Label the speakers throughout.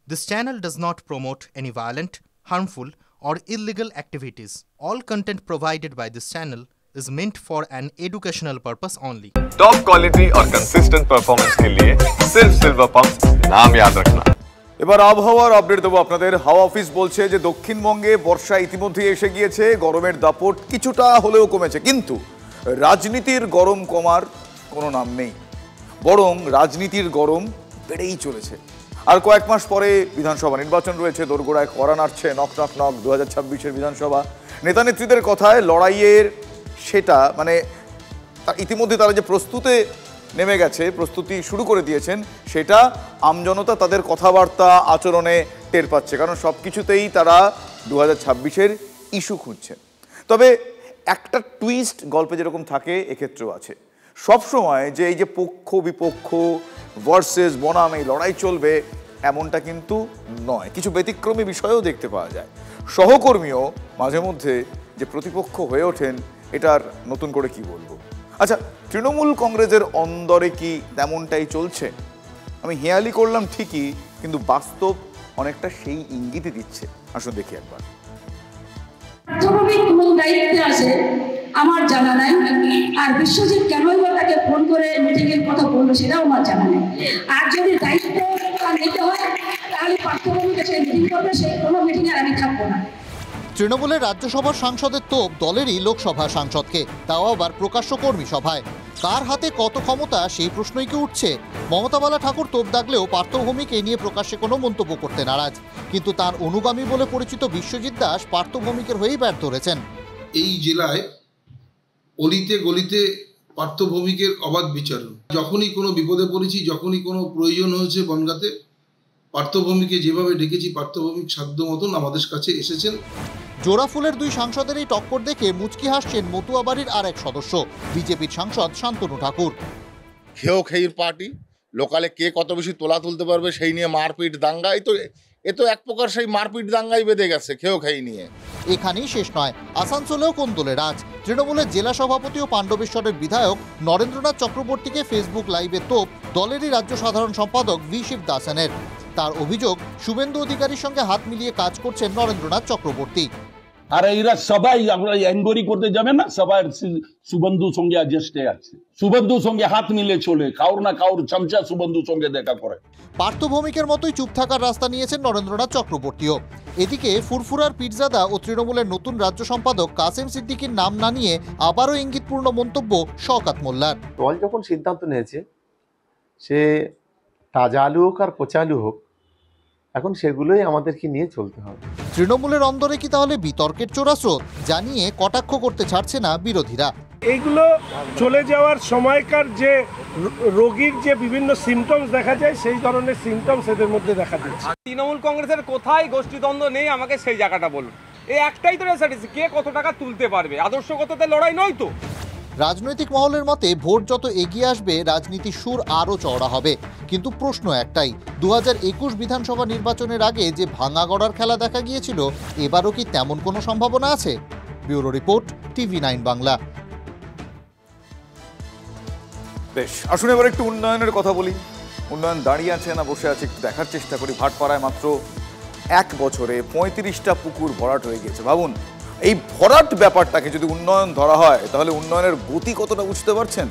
Speaker 1: This channel does not promote any violent, harmful, or illegal activities. All content provided by this channel is meant for an educational purpose only.
Speaker 2: Top quality और consistent performance के लिए सिर्फ silver pumps नाम याद रखना।
Speaker 3: এবার আবহাওয়ার update দেবো আপনাদের। হাওয়া অফিস বলছে যে দক্ষিণবঙ্গে বর্ষা ইতিমধ্যেই এসে গিয়েছে, গরমের দাপট কিছুটা হলেও কমেছে, কিন্তু রাজনীতির গরম কমার কোনো নাম নেই, বরং রাজনীতির গরম বেড়েই চলেছে। আর কয়েক মাস পরে বিধানসভা নির্বাচন রয়েছে, দোরগোড়ায় কড়া নাড়ছে, নক নক নক 2026-এর বিধানসভা। নেতা নেত্রীদের কথায় লড়াইয়ের সেটা মানে ইতিমধ্যে তারা যে নেমে গেছে, প্রস্তুতি শুরু করে দিয়েছেন, সেটা আমজনতা তাদের কথাবার্তা আচরণে টের পাচ্ছে, কারণ সব কিছুতেই তারা 2026-এর ইস্যু খুঁজছেন। তবে একটা টুইস্ট গল্পে যেরকম থাকে এক্ষেত্রেও আছে। সবসময় যে এই যে পক্ষ বিপক্ষ ভার্সেস বনাম এই লড়াই চলবে এমনটা কিন্তু নয়, কিছু ব্যতিক্রমী বিষয়ও দেখতে পাওয়া যায়। সহকর্মীও মাঝে মধ্যে যে প্রতিপক্ষ হয়ে ওঠেন, এটার নতুন করে কি বলবো। আচ্ছা, তৃণমূল কংগ্রেসের অন্দরে কি তেমনটাই চলছে? আমি হেয়ালি করলাম ঠিকই, কিন্তু বাস্তব অনেকটা সেই ইঙ্গিতই দিচ্ছে। আসুন দেখি একবার।
Speaker 4: দায়িত্বে আছে আমার জানা নাই, আর বিশ্বজিৎ কেনই বা তাকে ফোন করে মিটিং এর কথা বললো সেটাও আমার জানা নেই। আর যদি দায়িত্ব নিতে হয় তাহলে পার্থভূমিকে সেই মিটিং করবে, সেই কোনো মিটিং এ আমি থাকবো না।
Speaker 5: তৃণমূলের রাজ্যসভার সাংসদের তোপ দলেরই লোকসভা সাংসদকে, তাও আবার প্রকাশ্য কর্মী সভায়। কার হাতে কত ক্ষমতা সেই প্রশ্নই কি উঠছে। মমতা বালা ঠাকুর তোপ দাগলেও পার্থভূমিকে নিয়ে প্রকাশ্যে কোনো মন্তব্য করতে নারাজ, কিন্তু তার অনুগামী বলে পরিচিত বিশ্বজিৎ দাস পার্থভূমিকের হয়েই ব্যাট ধরেছেন।
Speaker 6: এই জেলায় অলিতে গলিতে পার্থভূমিকের অবাধ বিচারণ। যখনই কোনো বিপদে পড়েছি, যখনই কোনো প্রয়োজন হয়েছে বনগাঁতে, পার্থভূমিকে যেভাবে ডেকেছি, পার্থভূমিক সাধ্য মতন আমাদের কাছে এসেছেন।
Speaker 5: জোড়াফুলের দুই সাংসদের এই টক্কর দেখে মুচকি হাসছেন মতুয়াবাড়ির আর এক সদস্য, বিজেপির সাংসদ শান্তনু ঠাকুর।
Speaker 7: খেয়েও খেয়ের পার্টি, লোকালে কে কত বেশি তোলা তুলতে পারবে সেই নিয়ে মারপিট দাঙ্গা, এ তো এক প্রকার সেই মারপিট দাঙ্গাই বেঁধে গেছে খেয়েও খেয়ে নিয়ে।
Speaker 5: এখানেই শেষ নয়, আসানসোলেও কোন্দলে রাজ। তৃণমূলের জেলা সভাপতি ও পাণ্ডবেশ্বরের বিধায়ক নরেন্দ্রনাথ চক্রবর্তীকে ফেসবুক লাইভে তোপ দলেরই রাজ্য সাধারণ সম্পাদক ভি শিব দাসেনের। তার অভিযোগ, শুভেন্দু অধিকারীর সঙ্গে হাত মিলিয়ে কাজ করছেন নরেন্দ্রনাথ চক্রবর্তী।
Speaker 8: আর এরা সবাই আমরা এনকোয়ারি করতে যাবে না, সবাই শুভেন্দুর সঙ্গে অ্যাডজাস্টে আছে, শুভেন্দুর সঙ্গে হাত মিলে চলে, কাউর না কাউর চামচা শুভেন্দুর সঙ্গে দেখা করে।
Speaker 5: পার্থভূমিকের মতোই চুপ থাকার রাস্তা নিয়েছেন নরেন্দ্রনাথ চক্রবর্তীও। এদিকে ফুরফুরার পীরজাদা ও তৃণমূলের নতুন রাজ্য সম্পাদক কাসেম সিদ্দিকীর নাম না নিয়ে আবারও ইঙ্গিতপূর্ণ মন্তব্য শওকত মোল্লার।
Speaker 9: দল যখন সিদ্ধান্ত নিয়েছে, সে তাজা আলু হোক আর পচা আলু হোক, এখন সেগুলোই আমাদেরকে নিয়ে চলতে হবে।
Speaker 5: তৃণমূলের অন্দরে কি তাহলে বিতর্কের চোরাস্রোত, জানিয়ে কটাক্ষ করতে ছাড়ছে না বিরোধীরা।
Speaker 10: এইগুলো চলে যাওয়ার সময়কার যে রোগীর যে বিভিন্ন সিমটমস দেখা যায়, সেই ধরনের সিমটমস এদের মধ্যে দেখা দিচ্ছে।
Speaker 11: তৃণমূল কংগ্রেসের কোথায় গোষ্ঠীদ্বন্দ্ব নেই আমাকে সেই জায়গাটা বলুন। এই একটাই তো রেসার্টিস, কে কত টাকা তুলতে পারবে, আদর্শগততে লড়াই নয় তো।
Speaker 5: রাজনৈতিক মহলের মতে ভোট যত এগিয়ে আসবে রাজনীতির সুর আরও চওড়া হবে, কিন্তু প্রশ্ন একটাই, 2021 বিধানসভা নির্বাচনের আগে যে ভাঙা গড়ার খেলা দেখা গিয়েছিল, এবারও কি তেমন কোনো সম্ভাবনা আছে? Bureau report, TV9 Bangla.
Speaker 3: বেশ, আসুন এবার একটু উন্নয়নের কথা বলি। উন্নয়ন দাঁড়িয়ে আছে না বসে আছে একটু দেখার চেষ্টা করি। ভাটপাড়ায় মাত্র 1 বছরে 35টা পুকুর ভরাট হয়ে গেছে। ভাবুন, এই ভরাট ব্যাপারটাকে যদি উন্নয়ন ধরা হয়, তাহলে উন্নয়নের গতি কতটা বুঝতে পারছেন?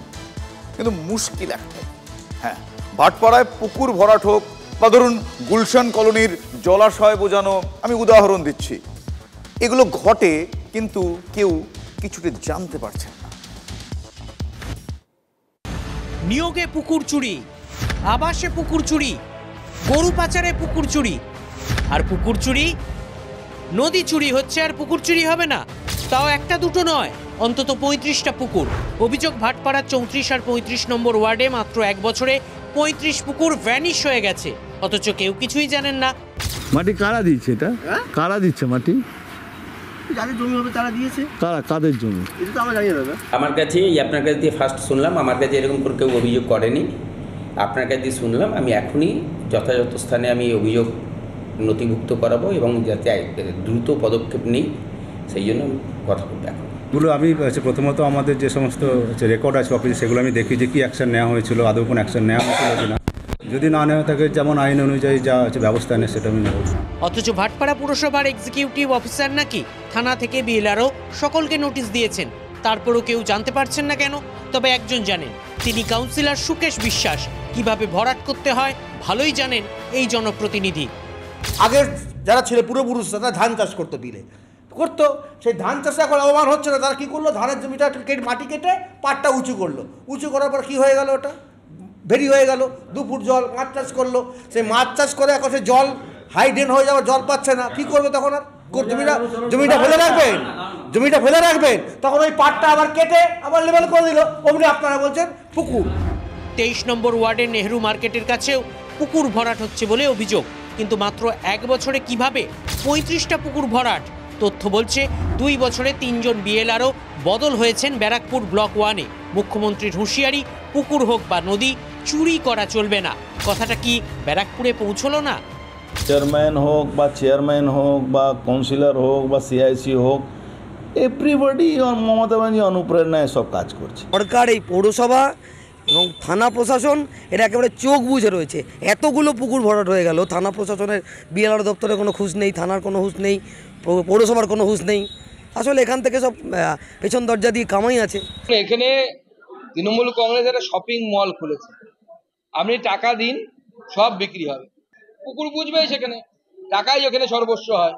Speaker 3: কিন্তু মুশকিল একটাই, হ্যাঁ, ভাটপাড়ায় পুকুর ভরাট হোক বা ধরুন গুলশান কলোনির জলাশয় বোঝানো, আমি উদাহরণ দিচ্ছি, এগুলো ঘটে, কিন্তু কেউ কিছুটা জানতে পারছেন না।
Speaker 12: নিয়োগে পুকুর চুরি, আবাসে পুকুর চুরি, গরু পাচারে পুকুর চুরি, আর পুকুর চুরি, নদী চুরি হচ্ছে আর পুকুর চুরি হবে না, তাও একটা দুটো নয়, অন্তত 35টা পুকুর। অভিযোগ, ভাটপাড়ার 34 আর 35 নম্বর ওয়ার্ডে মাত্র 1 বছরে 35 পুকুর ভ্যানিশ হয়ে গেছে, অথচ কেউ কিছুই জানেন না।
Speaker 13: মাটি কারা দিচ্ছে? এটা কারা দিচ্ছে মাটি?
Speaker 14: যাদের জমি হবে তারা দিয়েছে।
Speaker 13: কাদের জমি
Speaker 14: এটা তো আমরা জানি না।
Speaker 15: আমার কাছে আপনার কাছ দিয়ে ফার্স্ট শুনলাম, আমার কাছে এরকম করে কেউ অভিযোগ করেনি, আপনার কাছ দিয়ে শুনলাম। আমি এখনই যথাযথ স্থানে আমি অভিযোগ নথিভুক্ত করাবো এবং যাতে দ্রুত পদক্ষেপ নিই, সেই জন্য কথা বলবো।
Speaker 16: এগুলো আমি প্রথমত আমাদের যে সমস্ত রেকর্ড আছে অফিসে, সেগুলো আমি দেখি যে কী অ্যাকশন নেওয়া হয়েছিল, আদৌ কোনো অ্যাকশন নেওয়া হয়েছিল কিনা। যদি না নেওয়া থাকে যেমন আইন অনুযায়ী যা ব্যবস্থা নেয় সেটা আমি নেব।
Speaker 12: অথচ ভাটপাড়া পুরসভার এক্সিকিউটিভ অফিসার নাকি থানা থেকে বিএলআরও সকলকে নোটিশ দিয়েছেন, তারপরও কেউ জানতে পারছেন না কেন? তবে একজন জানেন, তিনি কাউন্সিলর সুকেশ বিশ্বাস। কিভাবে ভরাট করতে হয় ভালোই জানেন এই জনপ্রতিনিধি।
Speaker 14: আগের যারা ছিল পূর্বপুরুষরা তারা ধান চাষ করতো, বিলে করতো, সেই ধান চাষে এখন অবমান হচ্ছে না। তারা কী করলো, ধানের জমিটা মাটি কেটে পাটটা উঁচু করলো। উঁচু করার পর কী হয়ে গেল, ওটা ভেরি হয়ে গেল, 2 ফুট জল, মাছ চাষ করলো। সেই মাছ চাষ করে এখন সে জল হাই ড্রেন হয়ে যাওয়ার, জল পাচ্ছে না, কী করবে তখন? আর জমিটা ফেলে রাখবেন, জমিটা ফেলে রাখবেন, তখন ওই পাটটা আবার কেটে আবার লেভেল করে দিল, অমনি আপনারা বলছেন পুকুর।
Speaker 12: 23 নম্বর ওয়ার্ডের নেহরু মার্কেটের কাছেও পুকুর ভরাট হচ্ছে বলে অভিযোগ, কিন্তু মাত্র 1 বছরে কিভাবে 35টা পুকুর ভরাট? তথ্য বলছে 2 বছরে 3 জন বিএলআরও বদল হয়েছেন ব্যারাকপুর ব্লক 1-এ। মুখ্যমন্ত্রীর হুঁশিয়ারি, পুকুর হোক বা নদী, চুরি করা চলবে না। কথাটা কি ব্যারাকপুরে পৌঁছলো না?
Speaker 13: চেয়ারম্যান হোক বা চেয়ারম্যান হোক বা কাউন্সিলর হোক বা সিআইসি হোক, এভরিবডি মমতা ব্যানার্জি অনুপ্রেরণায় সব কাজ করছে।
Speaker 14: সরকার, এই পৌরসভা এবং থানা প্রশাসন এরা একেবারে চোখ বুজে রয়েছে। এতগুলো পুকুর ভরাট হয়ে গেল, থানা প্রশাসনের বিএলআর দপ্তরে কোনো হুঁশ নেই, থানার কোনো হুঁশ নেই, পৌরসভার কোনো হুঁশ নেই। আসলে এখান থেকে সব পেছন দরজা দিয়ে কামাই আছে।
Speaker 11: এখানে তৃণমূল কংগ্রেস একটা শপিং মল খুলেছে, আপনি টাকা দিন সব বিক্রি হবে। পুকুর বুঝবে, সেখানে টাকাই ওখানে সর্বস্ব হয়।